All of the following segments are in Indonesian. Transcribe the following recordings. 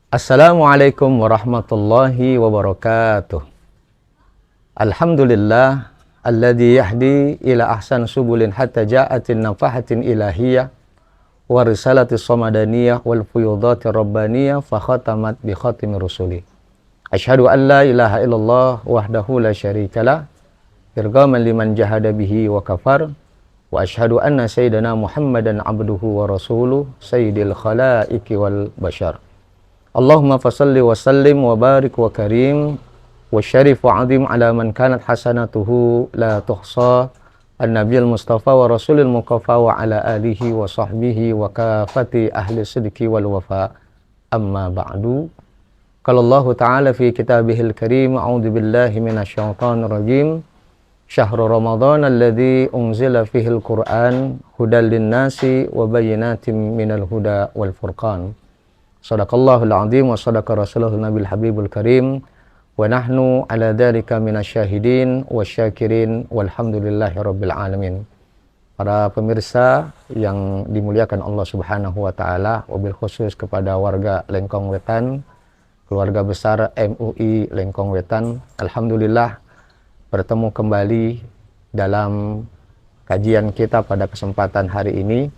Assalamualaikum warahmatullahi wabarakatuh. Alhamdulillah alladzi yahdi ila ahsan subulin hatta ja'atin nafahatin ilahiyah wa risalatis samadaniyah wal fuyudatir rabbaniyah fa khatamat bi khatimir rusuli. Asyhadu an la ilaha illallah wahdahu la syarikalah irghaman liman jahada bihi wa kafar wa asyhadu anna sayyidana Muhammadan abduhu wa rasuluh sayyidil khalaiqi wal bashar. Allahumma fasalli wa sallim wa barik wa karim wa syarif wa azim ala man kanat hasanatuhu la tuhsa an-nabiyil mustafa wa rasulil muqaffa wa ala alihi wa sahbihi wa kafati ahli sidqi wal wafa amma ba'du. Qala Allah ta'ala fi kitabihil karim a'udzu billahi minasyaitonir rajim syahrul ramadan alladzi unzila fihil qur'an hudal linnasi wa bayyinatin minal huda wal furqan. Sadaqallahul azim wa sadaqa rasulul nabil habibul karim wa nahnu ala dzalika minasyahidin wasyakirin walhamdulillahi rabbil alamin. Para pemirsa yang dimuliakan Allah Subhanahu wa taala, wabil khusus kepada warga Lengkong Wetan, keluarga besar MUI Lengkong Wetan, alhamdulillah bertemu kembali dalam kajian kita pada kesempatan hari ini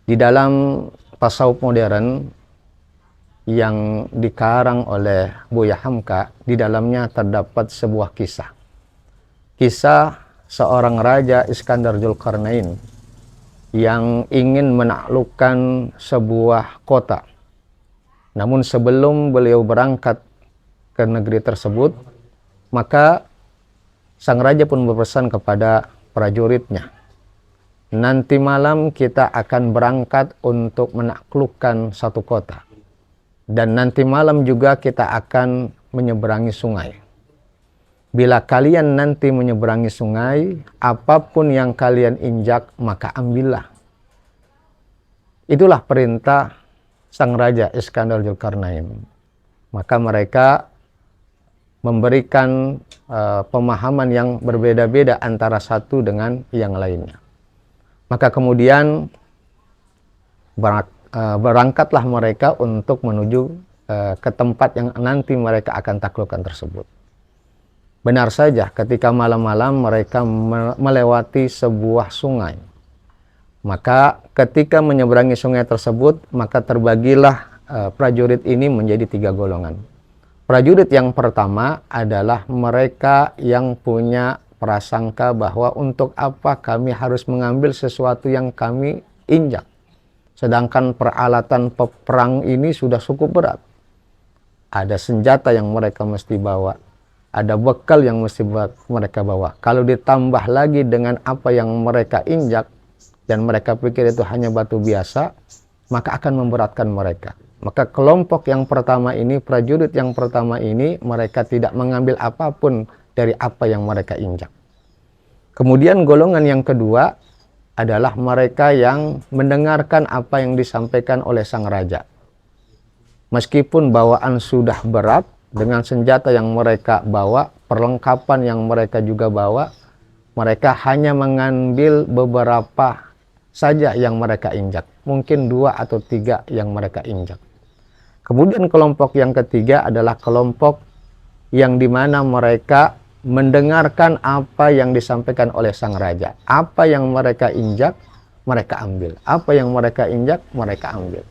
di dalam tasawuf modern yang dikarang oleh Buya Hamka. Di dalamnya terdapat sebuah kisah. Kisah seorang raja Iskandar Dzulkarnain yang ingin menaklukkan sebuah kota. Namun sebelum beliau berangkat ke negeri tersebut, maka sang raja pun berpesan kepada prajuritnya, nanti malam kita akan berangkat untuk menaklukkan satu kota. Dan nanti malam juga kita akan menyeberangi sungai. Bila kalian nanti menyeberangi sungai, apapun yang kalian injak, maka ambillah. Itulah perintah sang raja Iskandar Dzulkarnain. Maka mereka memberikan pemahaman yang berbeda-beda antara satu dengan yang lainnya. Maka kemudian berangkatlah mereka untuk menuju ke tempat yang nanti mereka akan taklukkan tersebut. Benar saja, ketika malam-malam mereka melewati sebuah sungai. Maka ketika menyeberangi sungai tersebut, maka terbagilah prajurit ini menjadi 3 golongan. Prajurit yang pertama adalah mereka yang punya prasangka bahwa untuk apa kami harus mengambil sesuatu yang kami injak, sedangkan peralatan peperang ini sudah cukup berat. Ada senjata yang mereka mesti bawa, ada bekal yang mesti mereka bawa. Kalau ditambah lagi dengan apa yang mereka injak dan mereka pikir itu hanya batu biasa, maka akan memberatkan mereka. Maka kelompok yang pertama ini, prajurit yang pertama ini, mereka tidak mengambil apapun dari apa yang mereka injak. Kemudian golongan yang kedua adalah mereka yang mendengarkan apa yang disampaikan oleh sang raja. Meskipun bawaan sudah berat, dengan senjata yang mereka bawa, perlengkapan yang mereka juga bawa, mereka hanya mengambil beberapa saja yang mereka injak. Mungkin 2 atau 3 yang mereka injak. Kemudian kelompok yang ketiga adalah kelompok yang dimana mereka mendengarkan apa yang disampaikan oleh sang raja. Apa yang mereka injak, mereka ambil. Apa yang mereka injak, mereka ambil.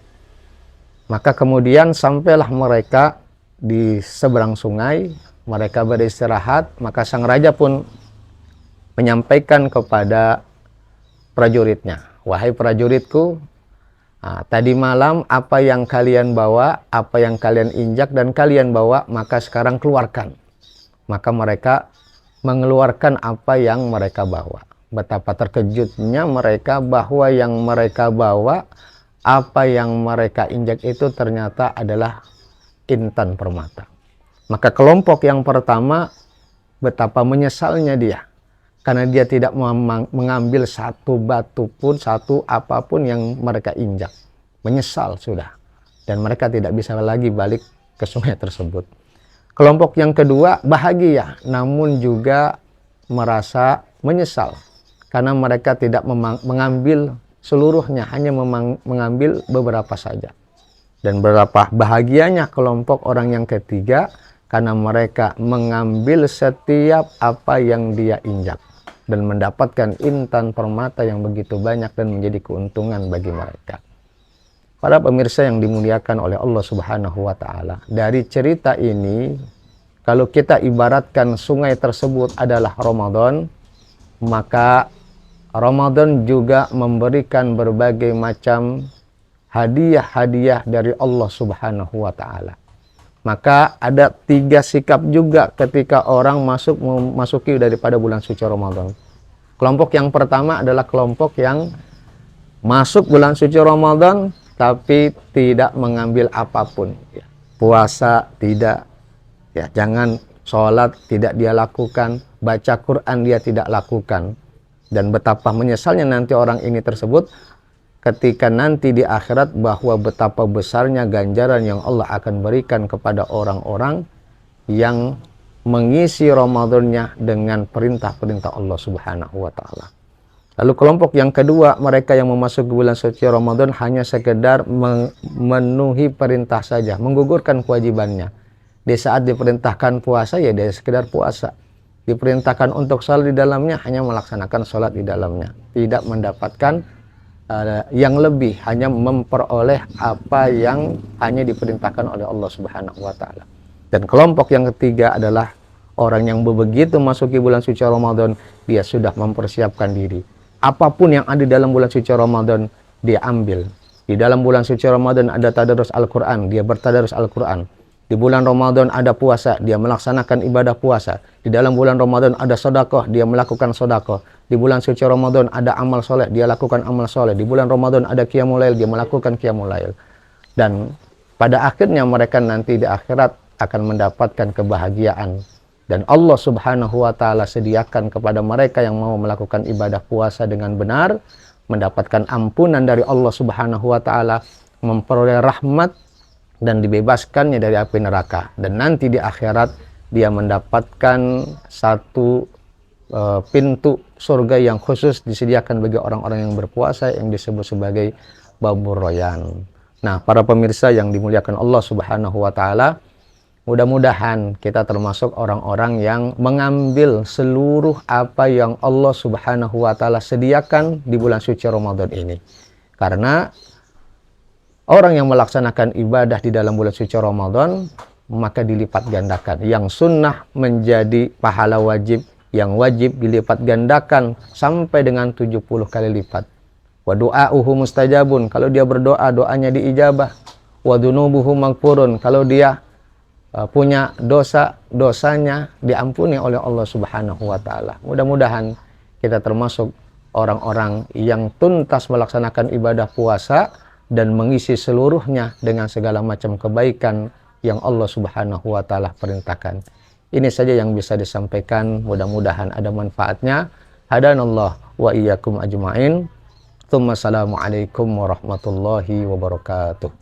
Maka kemudian sampailah mereka di seberang sungai, mereka beristirahat, maka sang raja pun menyampaikan kepada prajuritnya, wahai prajuritku, tadi malam apa yang kalian bawa, apa yang kalian injak dan kalian bawa, maka sekarang keluarkan. Maka mereka mengeluarkan apa yang mereka bawa. Betapa terkejutnya mereka bahwa yang mereka bawa, apa yang mereka injak itu ternyata adalah intan permata. Maka kelompok yang pertama, betapa menyesalnya dia, karena dia tidak mengambil satu batu pun, satu apapun yang mereka injak. Menyesal sudah. Dan mereka tidak bisa lagi balik ke sungai tersebut. Kelompok yang kedua bahagia, namun juga merasa menyesal. Karena mereka tidak mengambil seluruhnya, hanya mengambil beberapa saja. Dan berapa bahagianya kelompok orang yang ketiga, karena mereka mengambil setiap apa yang dia injak dan mendapatkan intan permata yang begitu banyak dan menjadi keuntungan bagi mereka. Para pemirsa yang dimuliakan oleh Allah Subhanahu wa Ta'ala, dari cerita ini, kalau kita ibaratkan sungai tersebut adalah Ramadan, maka Ramadan juga memberikan berbagai macam hadiah-hadiah dari Allah Subhanahu wa Ta'ala. Maka ada 3 sikap juga ketika orang memasuki daripada bulan suci Ramadan. Kelompok yang pertama adalah kelompok yang masuk bulan suci Ramadan tapi tidak mengambil apapun. Puasa tidak, jangan sholat tidak dia lakukan, baca Quran dia tidak lakukan. Dan betapa menyesalnya nanti orang ini tersebut ketika nanti di akhirat, bahwa betapa besarnya ganjaran yang Allah akan berikan kepada orang-orang yang mengisi Ramadannya dengan perintah-perintah Allah Subhanahu wa Ta'ala. Lalu kelompok yang kedua, mereka yang memasuki bulan suci Ramadan hanya sekedar memenuhi perintah saja, menggugurkan kewajibannya. Di saat diperintahkan puasa, ya dia sekedar puasa. Diperintahkan untuk sholat di dalamnya, hanya melaksanakan sholat di dalamnya. Tidak mendapatkan yang lebih, hanya memperoleh apa yang hanya diperintahkan oleh Allah Subhanahu wa Ta'ala. Dan kelompok yang ketiga adalah orang yang begitu masuki bulan suci Ramadan, dia sudah mempersiapkan diri. Apapun yang ada dalam bulan suci Ramadan, dia ambil. Di dalam bulan suci Ramadan ada tadarus Al-Quran, dia bertadarus Al-Quran. Di bulan Ramadan ada puasa, dia melaksanakan ibadah puasa. Di dalam bulan Ramadan ada sedekah, dia melakukan sedekah. Di bulan suci Ramadan ada amal soleh, dia lakukan amal soleh. Di bulan Ramadan ada qiyamul lail, dia melakukan qiyamul lail. Dan pada akhirnya mereka nanti di akhirat akan mendapatkan kebahagiaan. Dan Allah Subhanahu wa Ta'ala sediakan kepada mereka yang mau melakukan ibadah puasa dengan benar, mendapatkan ampunan dari Allah Subhanahu wa Ta'ala, memperoleh rahmat dan dibebaskannya dari api neraka. Dan nanti di akhirat dia mendapatkan satu pintu surga yang khusus disediakan bagi orang-orang yang berpuasa, yang disebut sebagai babur royan. Nah, para pemirsa yang dimuliakan Allah Subhanahu wa Ta'ala, mudah-mudahan kita termasuk orang-orang yang mengambil seluruh apa yang Allah Subhanahu wa Ta'ala sediakan di bulan suci Ramadan ini. Karena orang yang melaksanakan ibadah di dalam bulan suci Ramadan, maka dilipat gandakan. Yang sunnah menjadi pahala wajib, yang wajib dilipat gandakan sampai dengan 70 kali lipat. Wa du'auhu mustajabun, kalau dia berdoa, doanya diijabah. Wa dunubuhu magfurun, kalau dia punya dosa, dosanya diampuni oleh Allah Subhanahu wa Ta'ala. Mudah-mudahan kita termasuk orang-orang yang tuntas melaksanakan ibadah puasa dan mengisi seluruhnya dengan segala macam kebaikan yang Allah Subhanahu wa Ta'ala perintahkan. Ini saja yang bisa disampaikan, mudah-mudahan ada manfaatnya. Hadanallah wa iyyakum ajma'in. Tsumma assalamu alaikum warahmatullahi wabarakatuh.